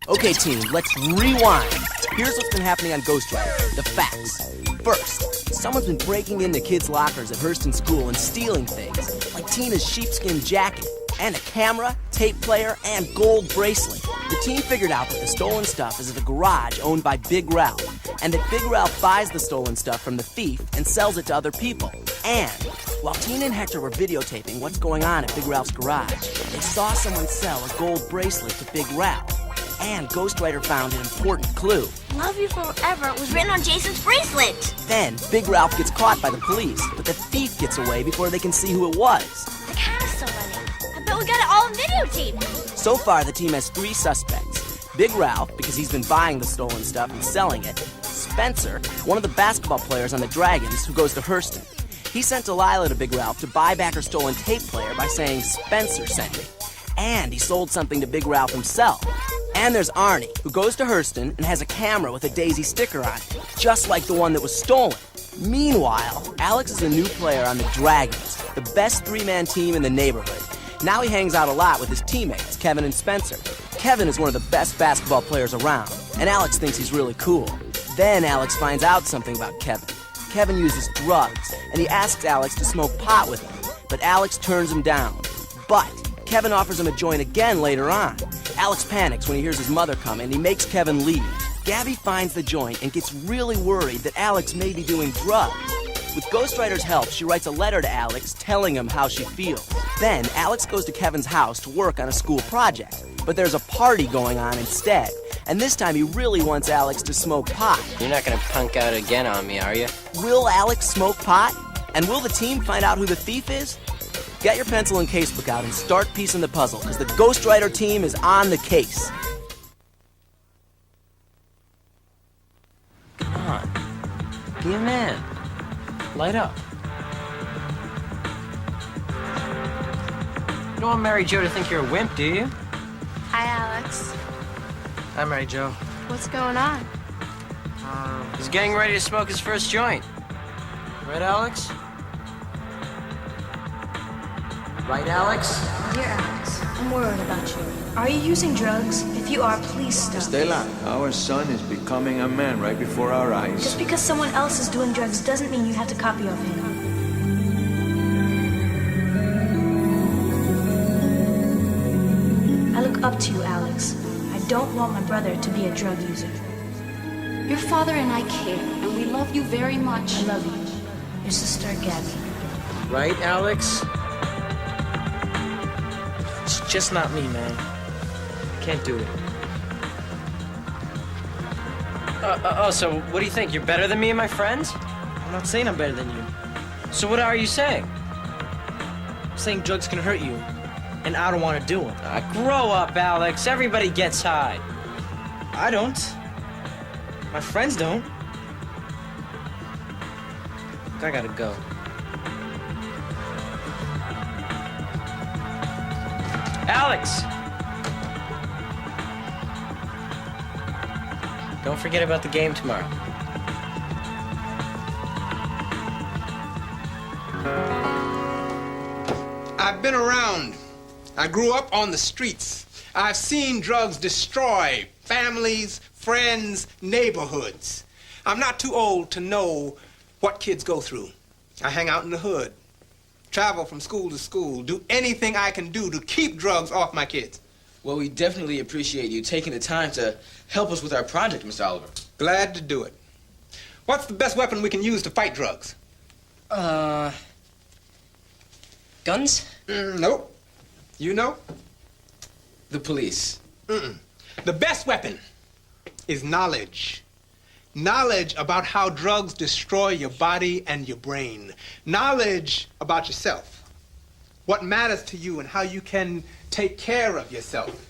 Okay, team, let's rewind. Here's what's been happening on Ghost Rider. The facts. First, someone's been breaking into kids' lockers at Hurston School and stealing things, like Tina's sheepskin jacket, and a camera, tape player, and gold bracelet. The team figured out that the stolen stuff is at a garage owned by Big Ralph, and that Big Ralph buys the stolen stuff from the thief and sells it to other people. And while Tina and Hector were videotaping what's going on at Big Ralph's garage, they saw someone sell a gold bracelet to Big Ralph. And Ghost Rider found an important clue. Love you forever was written on Jason's bracelet. Then, Big Ralph gets caught by the police, but the thief gets away before they can see who it was. The camera's still running. I bet we got it all on videotape. So far, the team has 3 suspects. Big Ralph, because he's been buying the stolen stuff and selling it. Spencer, one of the basketball players on the Dragons who goes to Hurston. He sent Delilah to Big Ralph to buy back her stolen tape player by saying Spencer sent me. And he sold something to Big Ralph himself. And there's Arnie, who goes to Hurston and has a camera with a Daisy sticker on it, just like the one that was stolen. Meanwhile, Alex is a new player on the Dragons, the best 3-man team in the neighborhood. Now he hangs out a lot with his teammates, Kevin and Spencer. Kevin is one of the best basketball players around, and Alex thinks he's really cool. Then Alex finds out something about Kevin. Kevin uses drugs, and he asks Alex to smoke pot with him, but Alex turns him down. But Kevin offers him a joint again later on. Alex panics when he hears his mother come, and he makes Kevin leave. Gabby finds the joint and gets really worried that Alex may be doing drugs. With Ghost Rider's help, she writes a letter to Alex telling him how she feels. Then, Alex goes to Kevin's house to work on a school project. But there's a party going on instead. And this time he really wants Alex to smoke pot. You're not gonna punk out again on me, are you? Will Alex smoke pot? And will the team find out who the thief is? Get your pencil and casebook out and start piecing the puzzle, because the Ghost Rider team is on the case. Come on. Be a man. Light up. You don't want Mary Jo to think you're a wimp, do you? Hi, Alex. Hi, Mary Jo. What's going on? He's getting ready to smoke his first joint. Right, Alex? Right, Alex? Dear Alex, I'm worried about you. Are you using drugs? If you are, please stop. Stella, our son is becoming a man right before our eyes. Just because someone else is doing drugs doesn't mean you have to copy of him. I look up to you, Alex. I don't want my brother to be a drug user. Your father and I care, and we love you very much. I love you. Your sister, Gabby. Right, Alex? It's just not me, man. Can't do it. So what do you think? You're better than me and my friends? I'm not saying I'm better than you. So what are you saying? I'm saying drugs can hurt you, and I don't want to do them. Grow up, Alex. Everybody gets high. I don't. My friends don't. I gotta go. Alex! Don't forget about the game tomorrow. I've been around. I grew up on the streets. I've seen drugs destroy families, friends, neighborhoods. I'm not too old to know what kids go through. I hang out in the hood, travel from school to school, do anything I can do to keep drugs off my kids. Well, we definitely appreciate you taking the time to help us with our project, Mr. Oliver. Glad to do it. What's the best weapon we can use to fight drugs? Guns? Nope. You know? The police. The best weapon is knowledge. Knowledge about how drugs destroy your body and your brain. Knowledge about yourself. What matters to you and how you can take care of yourself.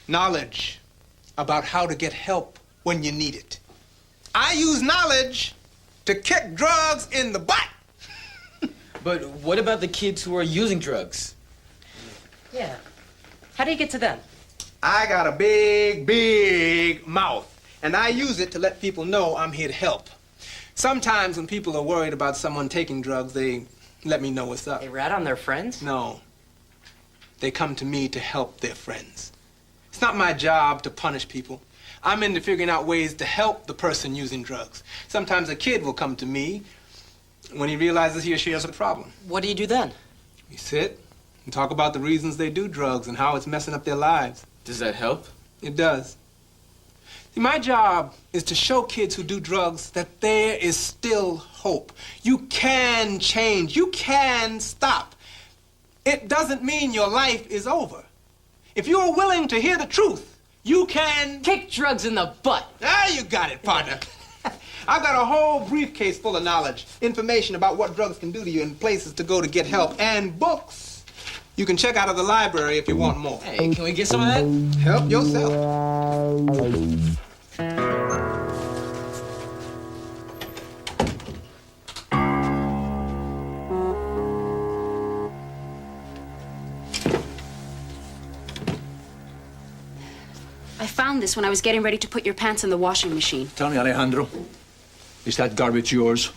Knowledge about how to get help when you need it. I use knowledge to kick drugs in the butt. But what about the kids who are using drugs? Yeah. How do you get to them? I got a big, big mouth, and I use it to let people know I'm here to help. Sometimes when people are worried about someone taking drugs, they let me know what's up. They rat on their friends? No. They come to me to help their friends. It's not my job to punish people. I'm into figuring out ways to help the person using drugs. Sometimes a kid will come to me when he realizes he or she has a problem. What do you do then? We sit and talk about the reasons they do drugs and how it's messing up their lives. Does that help? It does. See, my job is to show kids who do drugs that there is still hope. You can change. You can stop. It doesn't mean your life is over. If you're willing to hear the truth, you can... Kick drugs in the butt. Ah, you got it, partner. I've got a whole briefcase full of knowledge, information about what drugs can do to you and places to go to get help, and books you can check out of the library if you want more. Hey, can we get some of that? Help yourself. I found this when I was getting ready to put your pants in the washing machine. Tell me, Alejandro, is that garbage yours?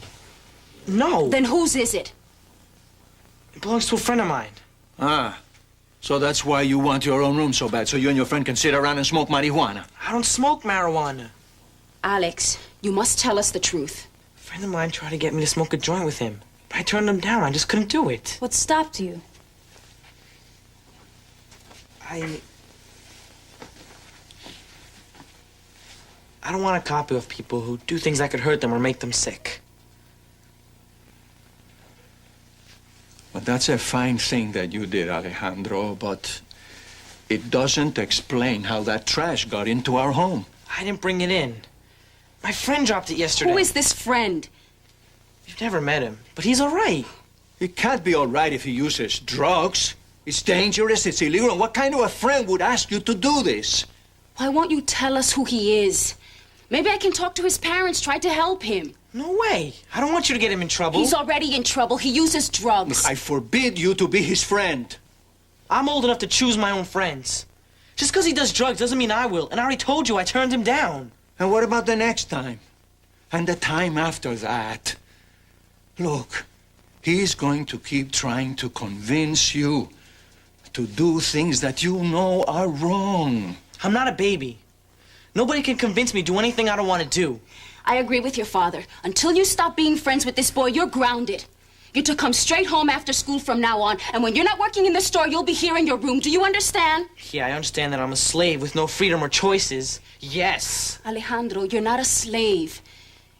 No. Then whose is it? It belongs to a friend of mine. Ah, so that's why you want your own room so bad, so you and your friend can sit around and smoke marijuana. I don't smoke marijuana. Alex, you must tell us the truth. A friend of mine tried to get me to smoke a joint with him, but I turned him down. I just couldn't do it. What stopped you? I don't want a copy of people who do things that could hurt them or make them sick. Well, that's a fine thing that you did, Alejandro, but it doesn't explain how that trash got into our home. I didn't bring it in. My friend dropped it yesterday. Who is this friend? You've never met him, but he's all right. He can't be all right if he uses drugs. It's dangerous, it's illegal, and what kind of a friend would ask you to do this? Why won't you tell us who he is? Maybe I can talk to his parents, try to help him. No way. I don't want you to get him in trouble. He's already in trouble. He uses drugs. Look, I forbid you to be his friend. I'm old enough to choose my own friends. Just because he does drugs doesn't mean I will. And I already told you I turned him down. And what about the next time? And the time after that? Look, he's going to keep trying to convince you to do things that you know are wrong. I'm not a baby. Nobody can convince me to do anything I don't want to do. I agree with your father. Until you stop being friends with this boy, you're grounded. You're to come straight home after school from now on, and when you're not working in the store, you'll be here in your room. Do you understand? Yeah, I understand that I'm a slave with no freedom or choices. Yes. Alejandro, you're not a slave.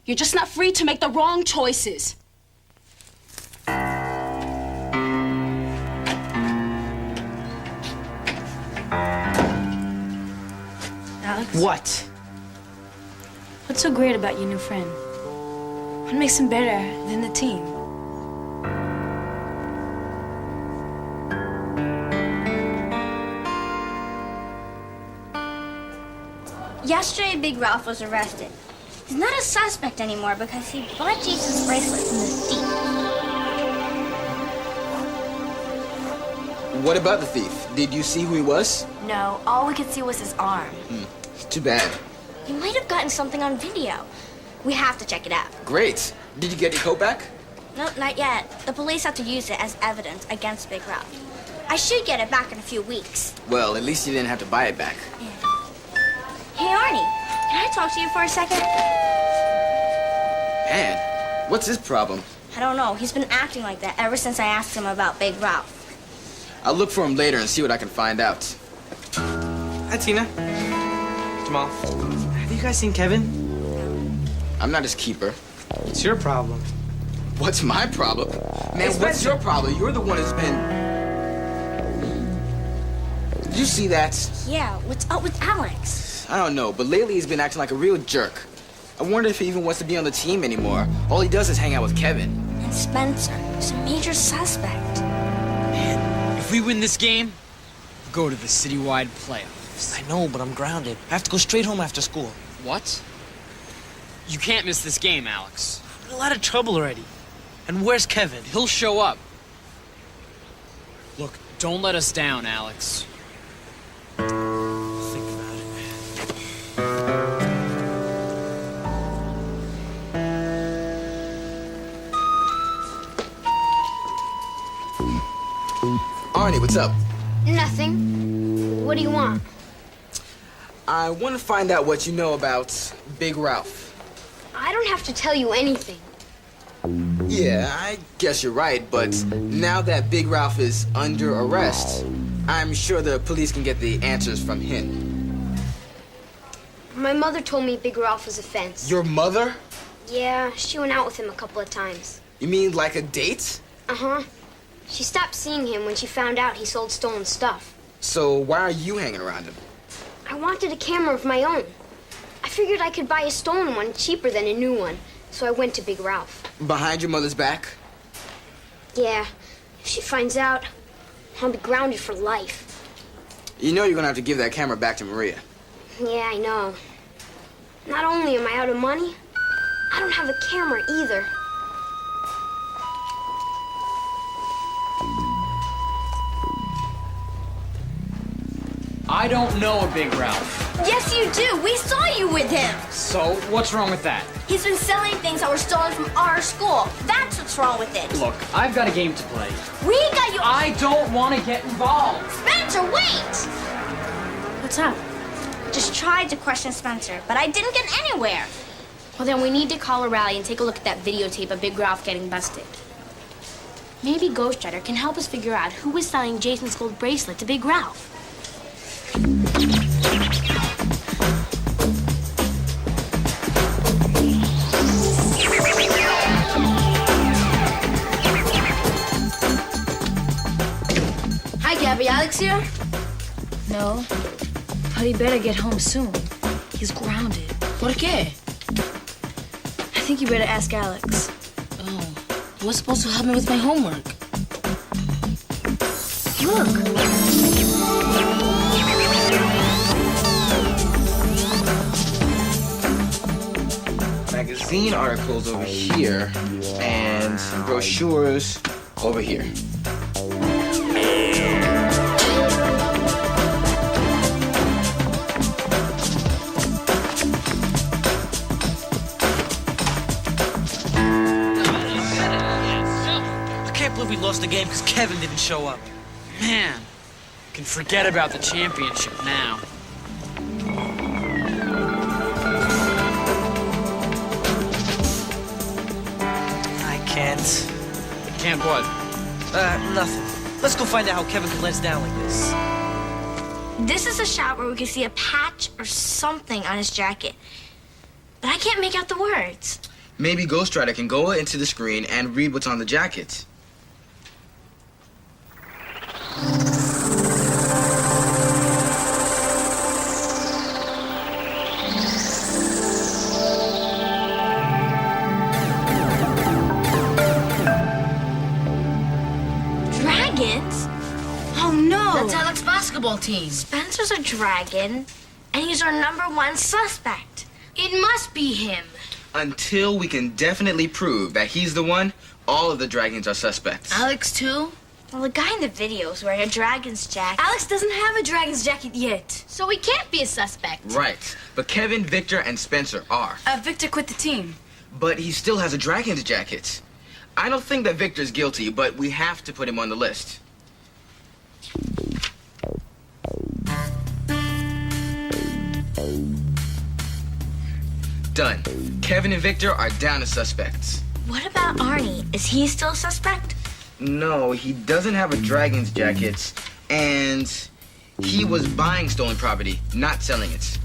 You're just not free to make the wrong choices. Alex? What? What's so great about your new friend? What makes him better than the team? Yesterday, Big Ralph was arrested. He's not a suspect anymore because he bought Jesus' bracelet from the thief. What about the thief? Did you see who he was? No, all we could see was his arm. It's too bad. He might have gotten something on video. We have to check it out. Great. Did you get your coat back? No, not yet. The police have to use it as evidence against Big Ralph. I should get it back in a few weeks. Well, at least you didn't have to buy it back. Hey, Arnie, can I talk to you for a second? Man, what's his problem? I don't know. He's been acting like that ever since I asked him about Big Ralph. I'll look for him later and see what I can find out. Hi, Tina. Jamal. Have you guys seen Kevin? I'm not his keeper. It's your problem. What's my problem? Man, what's your problem? You're the one who's been... Did you see that? Yeah, what's up with Alex? I don't know, but lately he's been acting like a real jerk. I wonder if he even wants to be on the team anymore. All he does is hang out with Kevin. And Spencer is a major suspect. Man, if we win this game, we'll go to the citywide playoffs. I know, but I'm grounded. I have to go straight home after school. What? You can't miss this game, Alex. I'm in a lot of trouble already. And where's Kevin? He'll show up. Look, don't let us down, Alex. Think about it. Arnie, what's up? Nothing. What do you want? I want to find out what you know about Big Ralph. I don't have to tell you anything. Yeah, I guess you're right, but now that Big Ralph is under arrest, I'm sure the police can get the answers from him. My mother told me Big Ralph was a fence. Your mother? Yeah, she went out with him a couple of times. You mean like a date? Uh-huh. She stopped seeing him when she found out he sold stolen stuff. So why are you hanging around him? I wanted a camera of my own. I figured I could buy a stolen one cheaper than a new one, so I went to Big Ralph. Behind your mother's back? Yeah, if she finds out, I'll be grounded for life. You know you're gonna have to give that camera back to Maria. Yeah, I know. Not only am I out of money, I don't have a camera either. I don't know a Big Ralph. Yes, you do. We saw you with him. So, what's wrong with that? He's been selling things that were stolen from our school. That's what's wrong with it. Look, I've got a game to play. We got you. I don't want to get involved. Spencer, wait! What's up? Just tried to question Spencer, but I didn't get anywhere. Well, then we need to call a rally and take a look at that videotape of Big Ralph getting busted. Maybe Ghost Rider can help us figure out who was selling Jason's gold bracelet to Big Ralph. Hi, Gabby. Alex here? No. But he better get home soon. He's grounded. ¿Por qué? I think you better ask Alex. Oh, what's supposed to happen with my homework? Magazine articles over here, and brochures over here. I can't believe we lost the game because Kevin didn't show up. Man, can forget about the championship now. I can't. Can't what? Nothing. Let's go find out how Kevin can let us down like this. This is a shot where we can see a patch or something on his jacket. But I can't make out the words. Maybe Ghost Rider can go into the screen and read what's on the jacket. Dragons? Oh no! That's Alex's basketball team. Spencer's a dragon, and he's our #1 suspect. It must be him. Until we can definitely prove that he's the one, all of the dragons are suspects. Alex, too? Well, the guy in the video is wearing a dragon's jacket. Alex doesn't have a dragon's jacket yet. So he can't be a suspect. Right. But Kevin, Victor, and Spencer are. Victor quit the team. But he still has a dragon's jacket. I don't think that Victor's guilty, but we have to put him on the list. Done. Kevin and Victor are down as suspects. What about Arnie? Is he still a suspect? No, he doesn't have a dragon's jacket, and he was buying stolen property, not selling it.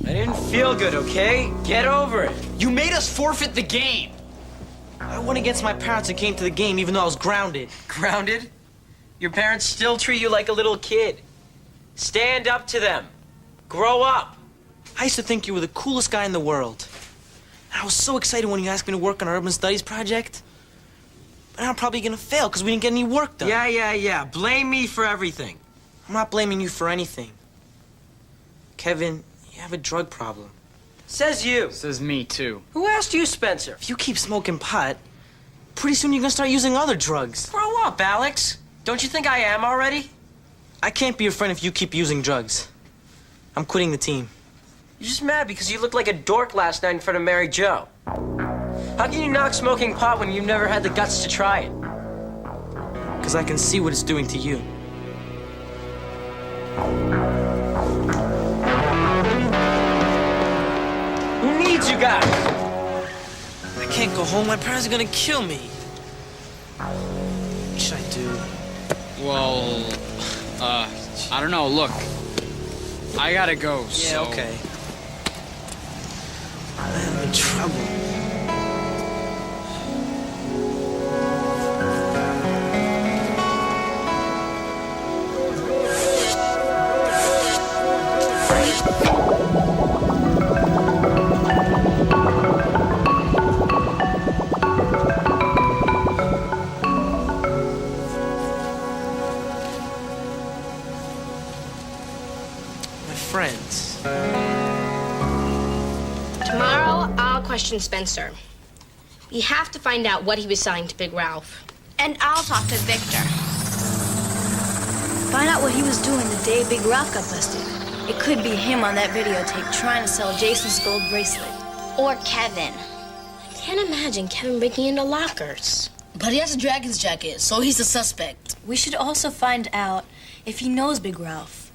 I didn't feel good, okay? Get over it. You made us forfeit the game. I went against my parents and came to the game even though I was grounded. Grounded? Your parents still treat you like a little kid. Stand up to them. Grow up. I used to think you were the coolest guy in the world. And I was so excited when you asked me to work on an urban studies project. But I'm probably gonna fail because we didn't get any work done. Yeah. Blame me for everything. I'm not blaming you for anything. Kevin, you have a drug problem. Says you. Says me, too. Who asked you, Spencer? If you keep smoking pot, pretty soon you're gonna start using other drugs. Grow up, Alex. Don't you think I am already? I can't be your friend if you keep using drugs. I'm quitting the team. You're just mad because you looked like a dork last night in front of Mary Jo. How can you knock smoking pot when you've never had the guts to try it? because I can see what it's doing to you. Who needs you guys? I can't go home. My parents are gonna kill me. What should I do? Well, I don't know. Look, I gotta go. Yeah, so... okay. I'm in trouble. Friends. Tomorrow, I'll question Spencer. We have to find out what he was selling to Big Ralph. And I'll talk to Victor. Find out what he was doing the day Big Ralph got busted. It could be him on that videotape trying to sell Jason's gold bracelet. Or Kevin. I can't imagine Kevin breaking into lockers. But he has a dragon's jacket, so he's a suspect. We should also find out if he knows Big Ralph.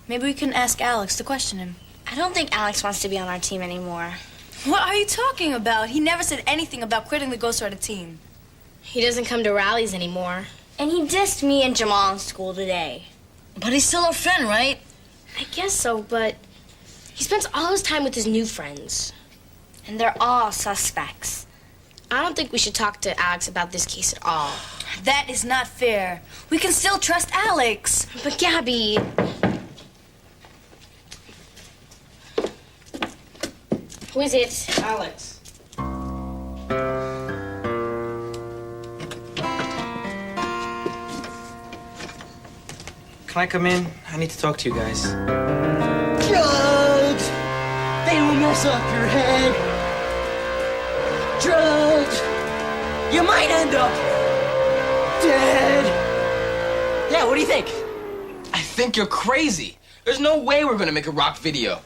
Maybe we can ask Alex to question him. I don't think Alex wants to be on our team anymore. What are you talking about? He never said anything about quitting the Ghost Rider team. He doesn't come to rallies anymore. And he dissed me and Jamal in school today. But he's still our friend, right? I guess so, but he spends all his time with his new friends. And they're all suspects. I don't think we should talk to Alex about this case at all. That is not fair. We can still trust Alex. But Gabby... Who is it? Alex. Can I come in? I need to talk to you guys. Drugs! They will mess up your head. Drugs! You might end up dead. Yeah, what do you think? I think you're crazy. There's no way we're gonna make a rock video.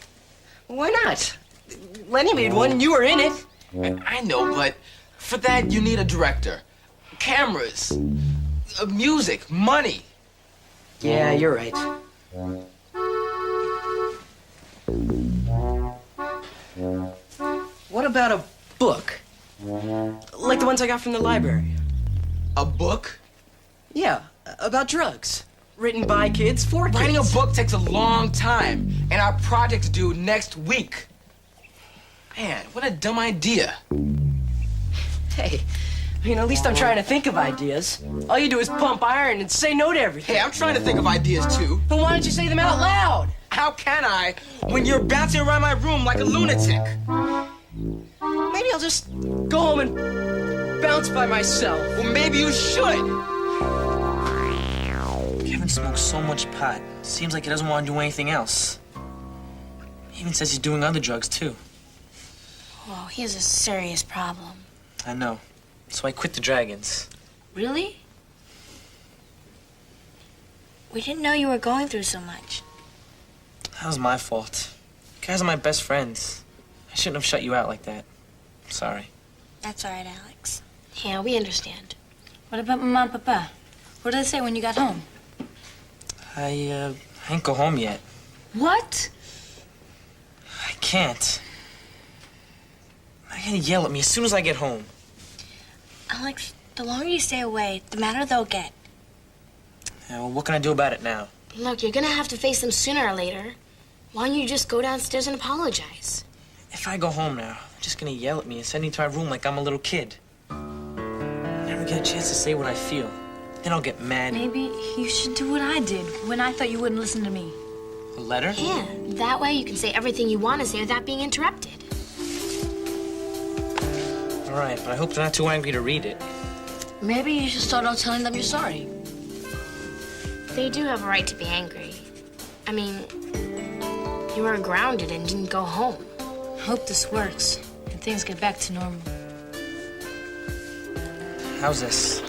Why not? Lenny made one and you were in it. I know, but for that you need a director, cameras, music, money. Yeah, you're right. What about a book? Like the ones I got from the library. A book? Yeah, about drugs. Written by kids for kids. Writing a book takes a long time, and our project's due next week. Man, what a dumb idea. Hey, I mean, at least I'm trying to think of ideas. All you do is pump iron and say no to everything. Hey, I'm trying to think of ideas too. Then why don't you say them out loud? How can I when you're bouncing around my room like a lunatic? Maybe I'll just go home and bounce by myself. Well, maybe you should. Kevin smokes so much pot. Seems like he doesn't want to do anything else. He even says he's doing other drugs, too. Whoa, he has a serious problem. I know. So I quit the Dragons. Really? We didn't know you were going through so much. That was my fault. You guys are my best friends. I shouldn't have shut you out like that. I'm sorry. That's all right, Alex. Yeah, we understand. What about Mama and Papa? What did they say when you got home? I ain't go home yet. What? I can't. They're gonna yell at me as soon as I get home. Alex, the longer you stay away, the madder they'll get. Yeah, well, what can I do about it now? Look, you're gonna have to face them sooner or later. Why don't you just go downstairs and apologize? If I go home now, they're just gonna yell at me and send me to my room like I'm a little kid. I never get a chance to say what I feel. Then I'll get mad. Maybe you should do what I did when I thought you wouldn't listen to me. A letter? Yeah, that way you can say everything you want to say without being interrupted. All right, but I hope they're not too angry to read it. Maybe you should start out telling them you're sorry. They do have a right to be angry. I mean, you were grounded and didn't go home. I hope this works and things get back to normal. How's this?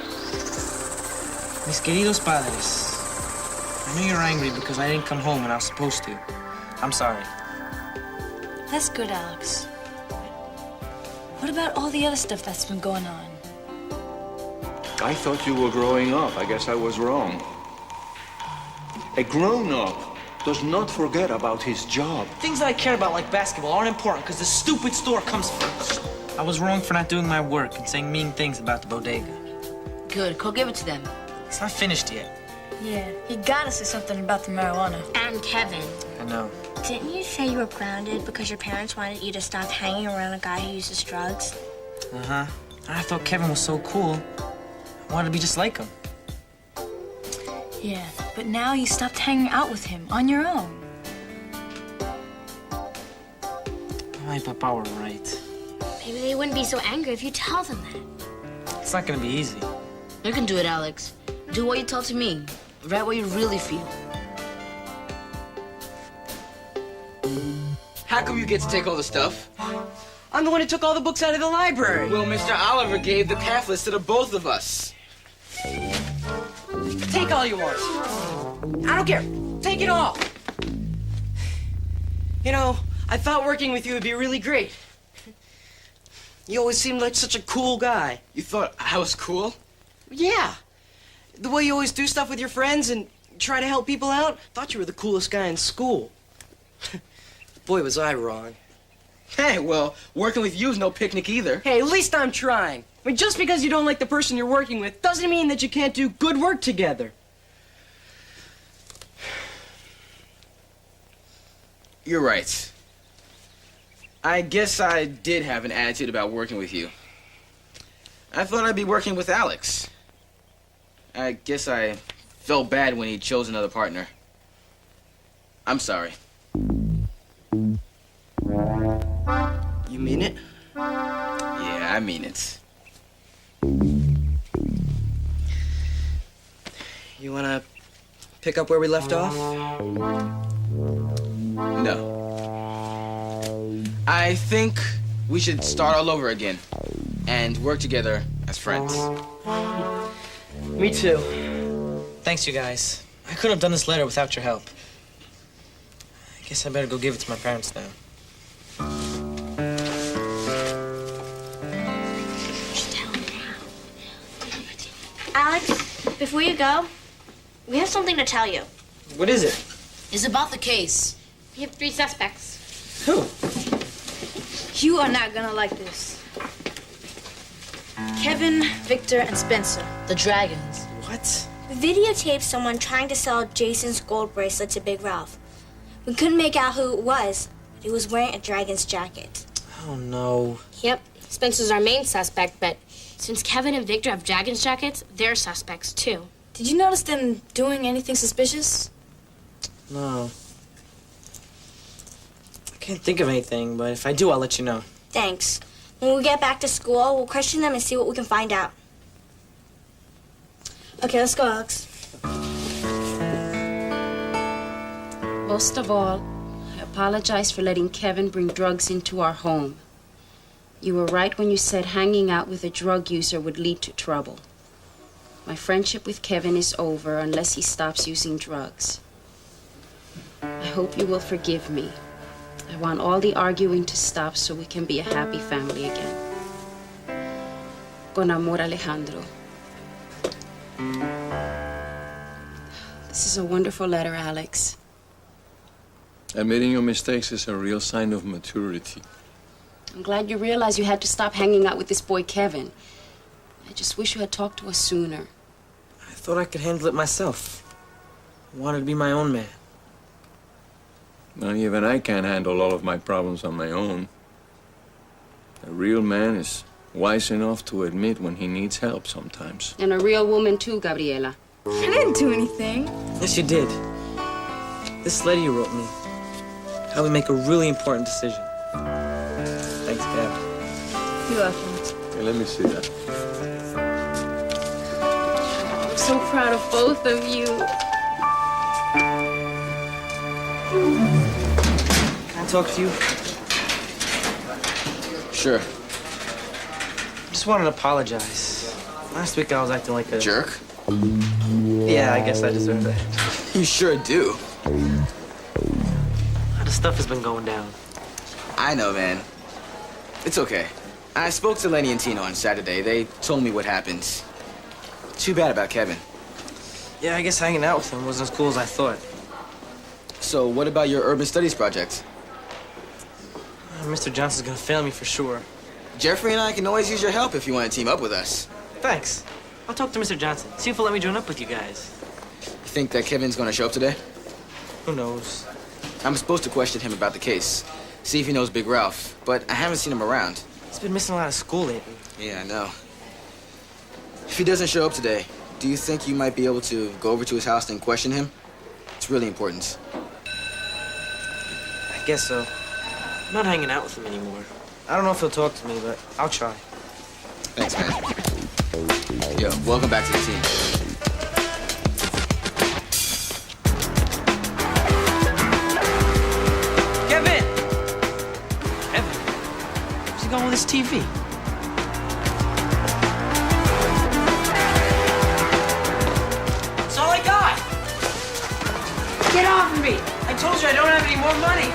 Mis queridos padres, I know you're angry because I didn't come home when I was supposed to. I'm sorry. That's good, Alex. What about all the other stuff that's been going on? I thought you were growing up. I guess I was wrong. A grown-up does not forget about his job. Things that I care about, like basketball, aren't important because the stupid store comes first. I was wrong for not doing my work and saying mean things about the bodega. Good, go give it to them. It's not finished yet. Yeah, you gotta say something about the marijuana. And Kevin. I know. Didn't you say you were grounded because your parents wanted you to stop hanging around a guy who uses drugs? Uh-huh. I thought Kevin was so cool. I wanted to be just like him. Yeah, but now you stopped hanging out with him on your own. My papa were right. Maybe they wouldn't be so angry if you tell them that. It's not gonna be easy. You can do it, Alex. Do what you tell to me. Write what you really feel. How come you get to take all the stuff? I'm the one who took all the books out of the library. Well, Mr. Oliver gave the pamphlets to the both of us. Take all you want. I don't care. Take it all. You know, I thought working with you would be really great. You always seemed like such a cool guy. You thought I was cool? Yeah. The way you always do stuff with your friends and try to help people out. Thought you were the coolest guy in school. Boy, was I wrong. Hey, well, working with you is no picnic either. Hey, at least I'm trying. I mean, just because you don't like the person you're working with doesn't mean that you can't do good work together. You're right. I guess I did have an attitude about working with you. I thought I'd be working with Alex. I guess I felt bad when he chose another partner. I'm sorry. You mean it? Yeah, I mean it. You wanna pick up where we left off? No. I think we should start all over again and work together as friends. Me too. Thanks, you guys. I couldn't have done this letter without your help. I guess I better go give it to my parents now. Alex, before you go, we have something to tell you. What is it? It's about the case. We have 3 suspects. Who? You are not gonna like this. Kevin, Victor, and Spencer. The Dragons. What? We videotaped someone trying to sell Jason's gold bracelet to Big Ralph. We couldn't make out who it was, but he was wearing a dragon's jacket. Oh, no. Yep, Spencer's our main suspect, but since Kevin and Victor have dragon's jackets, they're suspects too. Did you notice them doing anything suspicious? No. I can't think of anything, but if I do, I'll let you know. Thanks. When we get back to school, we'll question them and see what we can find out. Okay, let's go, Alex. Most of all, I apologize for letting Kevin bring drugs into our home. You were right when you said hanging out with a drug user would lead to trouble. My friendship with Kevin is over unless he stops using drugs. I hope you will forgive me. I want all the arguing to stop so we can be a happy family again. Con amor, Alejandro. This is a wonderful letter, Alex. Admitting your mistakes is a real sign of maturity. I'm glad you realized you had to stop hanging out with this boy, Kevin. I just wish you had talked to us sooner. I thought I could handle it myself. I wanted to be my own man. Well, even I can't handle all of my problems on my own. A real man is wise enough to admit when he needs help sometimes. And a real woman, too, Gabriela. I didn't do anything. Yes, you did. This letter you wrote me helped me make a really important decision. Thanks, Gab. You're welcome. Hey, let me see that. I'm so proud of both of you. Can I talk to you? Sure. I just wanted to apologize. Last week I was acting like a jerk. Yeah, I guess I deserve that. You sure do. A lot of stuff has been going down. I know, man. It's okay. I spoke to Lenny and Tino on Saturday. They told me what happened. Too bad about Kevin. Yeah, I guess hanging out with him wasn't as cool as I thought. So what about your urban studies project? Mr. Johnson's gonna fail me for sure. Jeffrey and I can always use your help if you want to team up with us. Thanks. I'll talk to Mr. Johnson. See if he'll let me join up with you guys. You think that Kevin's going to show up today? Who knows? I'm supposed to question him about the case. See if he knows Big Ralph. But I haven't seen him around. He's been missing a lot of school lately. Yeah, I know. If he doesn't show up today, do you think you might be able to go over to his house and question him? It's really important. I guess so. I'm not hanging out with him anymore. I don't know if he'll talk to me, but I'll try. Thanks, man. Yo, welcome back to the team. Kevin! Kevin? Where's he going with his TV? That's all I got! Get off of me! I told you I don't have any more money!